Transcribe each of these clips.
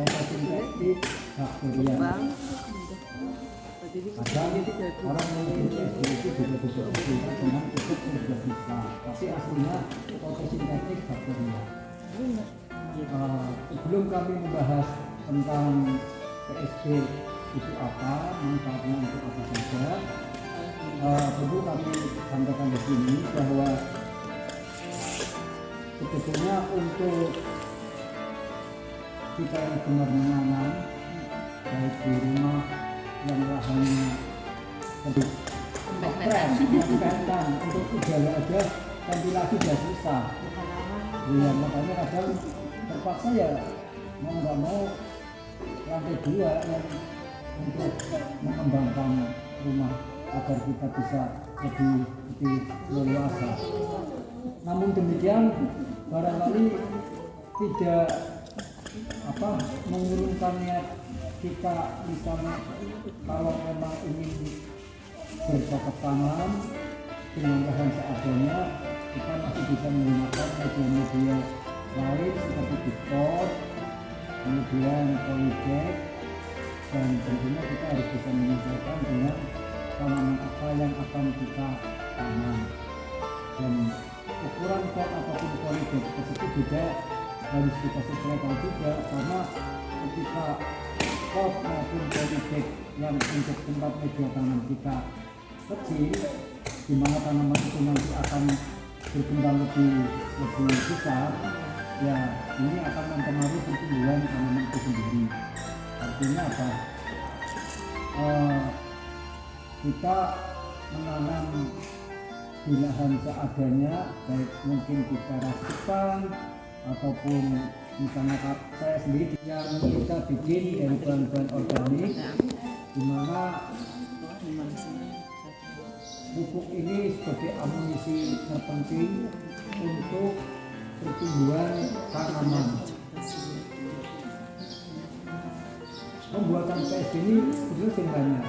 fotosintetik bakteria. Kadang orang mengikuti itu juga dengan cukup bisa, tapi aslinya fotosintetik bakteria. Sebelum kami membahas tentang PSB itu apa, manfaatnya untuk apa saja, perlu kami sampaikan di sini bahwa sebetulnya untuk kita yang gemar menanam, baik di rumah yang lahannya lebih keren, untuk udara aja ventilasi sudah susah. Ya, makanya kadang terpaksa ya mau nggak mau lantai 2 yang untuk mengembangkan rumah agar kita bisa lebih leluasa. Namun demikian barangkali tidak mengurungkan niat kita, misalnya kalau memang ingin bercocok tanam dengan lahan seadanya, kita masih bisa menggunakan media-media lain seperti dipot, kemudian polybag, dan tentunya kita harus bisa menyesuaikan dengan tanaman apa yang akan kita tanam. Dan ukuran pot ataupun polybag tersebut juga harus kita sesuaikan juga, karena ketika pot maupun polybag yang untuk tempat media tanam kita kecil, di mana tanaman itu nanti akan berkembang lebih besar, ya ini akan mempengaruhi pertumbuhan tanaman itu sendiri. Artinya apa? Kita menanam di lahan seadanya, baik mungkin kita racikan ataupun misalnya saya sendiri yang kita bikin dari bahan-bahan organik, di mana pupuk ini sebagai amunisi terpenting untuk pertumbuhan tanaman. Pembuatan PSB ini sebenarnya sederhana,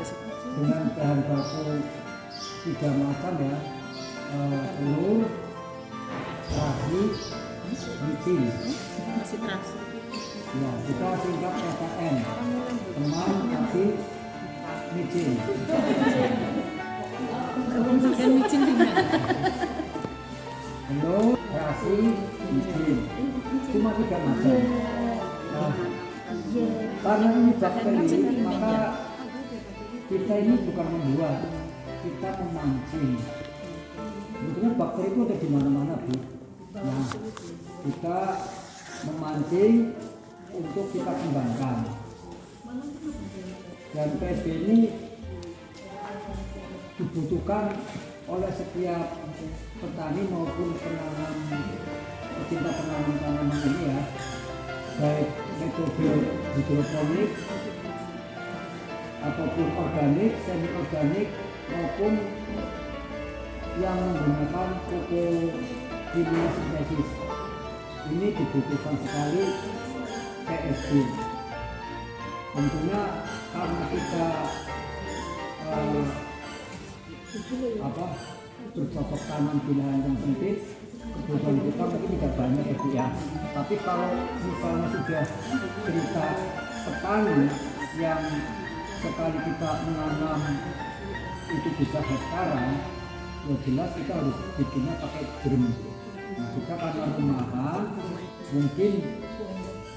dengan bahan baku 3 macam ya, telur, terasi, micin. Ya, kita singkat TTM, teman tapi micin. Kemudian micin dengan telur, terasi, micin. Cuma 3 macam. Nah, karena ini bakteri, maka kita ini bukan membuat, kita memancing. Sebetulnya bakteri itu ada di mana-mana, Bu. Nah, kita memancing untuk kita kembangkan. Dan PSB ini dibutuhkan oleh setiap petani maupun pecinta penanam tanaman ini ya, baik metode hidroponik ataupun organik, semi organik maupun yang menggunakan pupuk kimia sintesis. Ini dibutuhkan sekali PSB. Tentunya karena kita bercocok tanam di lahan yang sempit, kebutuhan kita mungkin tidak banyak ya Bu ya. Tapi kalau misalnya sudah cerita petani yang sekali kita menanam itu bisa hektaran, ya jelas kita harus bikinnya pakai drum. Nah, kita karena rumahan, mungkin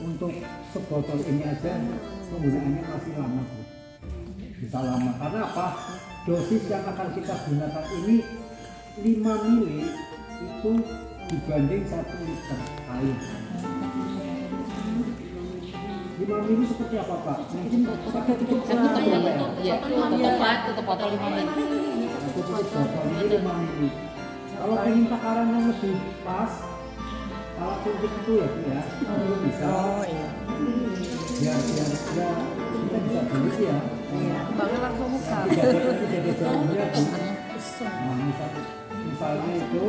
untuk sebotol ini aja penggunaannya masih lama Bu. Bisa lama, karena apa? Dosis yang akan kita gunakan ini 5 mili itu dibanding 1 liter air. 5 mili seperti apa Pak? Mungkin pakai tutup botol ya? Tutup botol 5 mili. Tutup botol ini 5 mili. Kalau ingin takaran yang lebih pas, alat suntik itu ya Bu ya, itu bisa. Biar kita bisa beli ya. Bangun langsung buka. Jadi jarumnya Bu. Nah, misalnya itu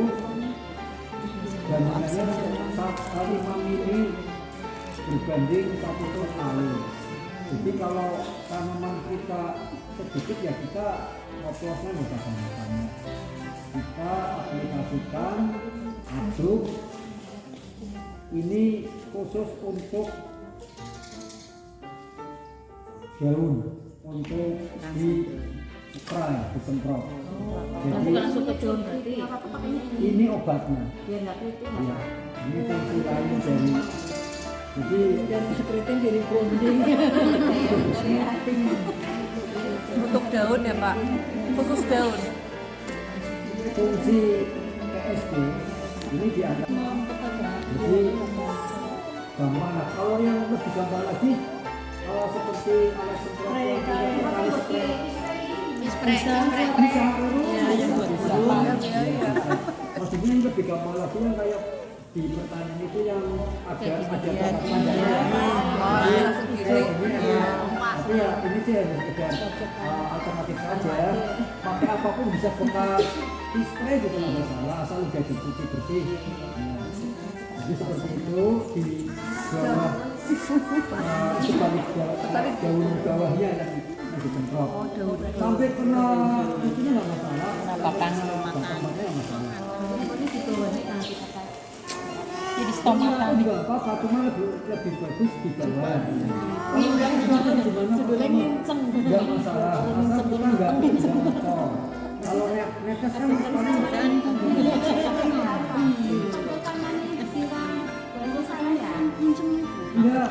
bandingannya 5 mili berbanding 1 ton air. Jadi kalau tanaman kita sedikit ya kita oplosnya nggak usah banyak. Kita aplikasikan, aduk. Ini khusus untuk daun untuk di spray, disemprot. Jadi Bukan langsung ke daun berarti. ini obatnya. Biar nggak keriting. Ya, ini fungsi lain dari. Jadi Dan keriting dari bonding. Untuk daun ya Pak, khusus daun. fungsi PSB ini dianggap. Jadi gampang lah. Kalau yang lebih gampang lagi, seperti alat semprot yang kali spray. Bisa maksudnya yang lebih gampang lagi yang kayak di pertanian itu yang ada panjangnya. Tapi ya ini sih hanya sekedar alternatif saja. Pakai apapun bisa bekas di spray juga nggak masalah asal udah dicuci bersih. Jadi seperti itu di bawah itu daun bawahnya yang disemprot. Sampai kena itunya nggak masalah. Pakan nggak masalah. Jadi stomatan. Enggak apa-apa, cuma lebih bagus di bawah. Kalau yang selatan gimana? Sebenarnya nginceng. Enggak masalah, asal kita enggak ngocor. Kalau netes kan paling enggak,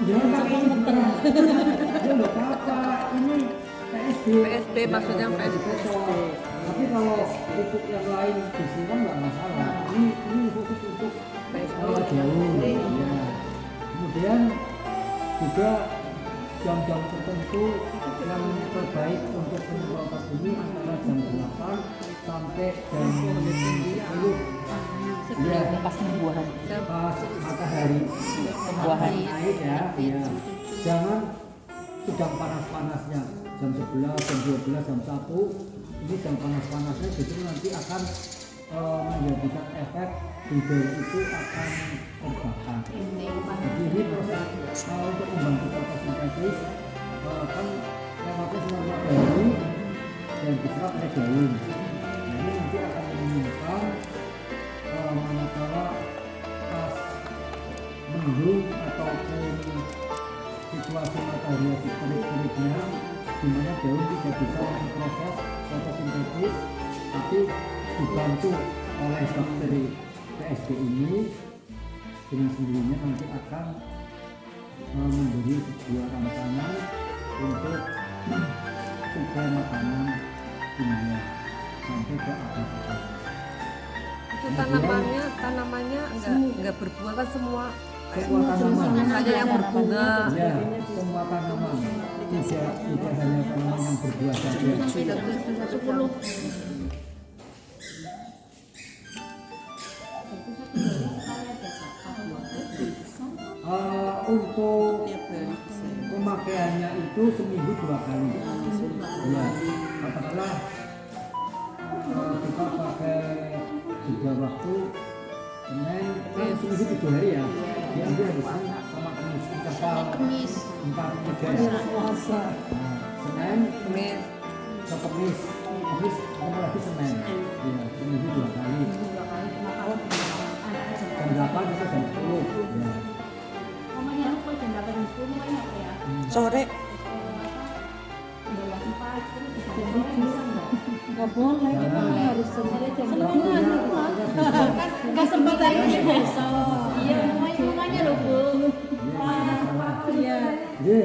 jangan pakai muter. Ya enggak apa-apa, ini PSB maksudnya PSB. Tapi kalau pupuk yang lain disiram nggak masalah. Ini khusus untuk daun. Ya. Kemudian juga jam-jam tertentu yang terbaik untuk penyemprotan ini antara jam 8 sampai jam 10. Ya, Pas pembuahan. pas matahari Pembuahan. naik ya. Jangan sedang panas-panasnya jam 11, jam 12, jam 1 ini jam panas-panasnya justru nanti akan menjadikan efek di daun itu akan terbakar. Jadi ini proses untuk membantu fotosintesis kan lewatnya sinar matahari dan diserap oleh daun. Nah, ini nanti akan menyimpan manakala pas mendung ataupun situasi matahari lagi terik-teriknya di mana daun tidak bisa memproses fotosintesis, tapi dibantu oleh bakteri PSB ini dengan sendirinya nanti akan memberi sebuah rangsangan untuk suplai makanan kimia sampai ke akar. Itu tanamannya enggak berbuah kan semua Tanaman hanya yang berbunga. ya, semua tanaman tidak hanya tanaman yang berbuah saja. 10. Untuk pemakaiannya itu seminggu 2 kali. Ya, katakanlah kita pakai 3 waktu, Senin, seminggu 7 hari ya. Diambil hari Senin sama Kamis, interval 4-3 ya. Senin, Amin. ke Kamis, ketemu lagi Senin. Ya, seminggu 2 kali. Jam 8 bisa jam 10. Ya. Sore. Nggak boleh, kita harus sendiri jam Nggak sempat hari ini besok. Iya, semuanya loh Bu. Iya. Jadi,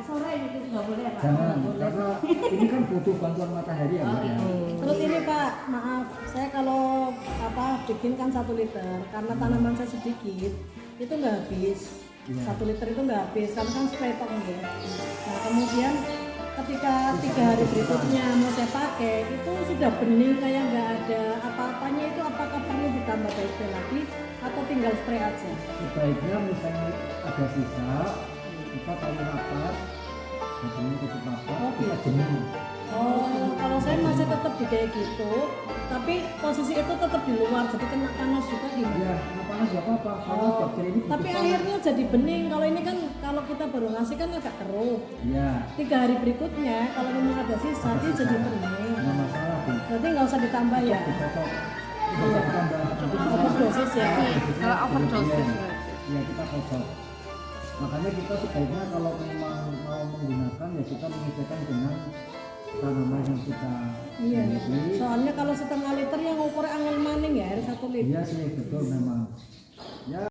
Sore itu nggak boleh Pak. jangan, karena ini kan butuh bantuan matahari ya Mbak ya. Terus ini Pak, maaf, saya kalau bikinkan 1 liter, karena tanaman saya sedikit, itu nggak habis. Iya. 1 liter itu nggak habis, karena kan spray tok ya. Nah kemudian ketika 3 hari berikutnya mau saya pakai, itu sudah bening kayak nggak ada apa-apanya, itu apakah perlu ditambah PSB lagi atau tinggal spray aja? Sebaiknya misalnya ada sisa, kita taruh rapat, bajunya tutup rapat, kita jemur. Oh, kalau saya masih tetap di kayak gitu, tapi posisi itu tetap di luar, jadi kena panas juga gimana? Ya, nggak panas nggak apa-apa, karena bakteri ini butuh Tapi panas. akhirnya jadi bening. Kalau ini kan kalau kita baru ngasih kan agak keruh. Ya, 3 hari berikutnya kalau memang ada sisa dia jadi bening. nggak masalah Bu. Berarti nggak usah ditambah ya. Dicocok, bisa ditambah. Overdosis ya. Kalau overdosis. Ya, kita kocok. Makanya kita sebaiknya kalau memang mau menggunakan ya kita menyesuaikan dengan tanaman yang kita Iya. miliki. Soalnya kalau 1,5 liter yang ukur angin maning ya air 1 liter. Iya sih betul memang.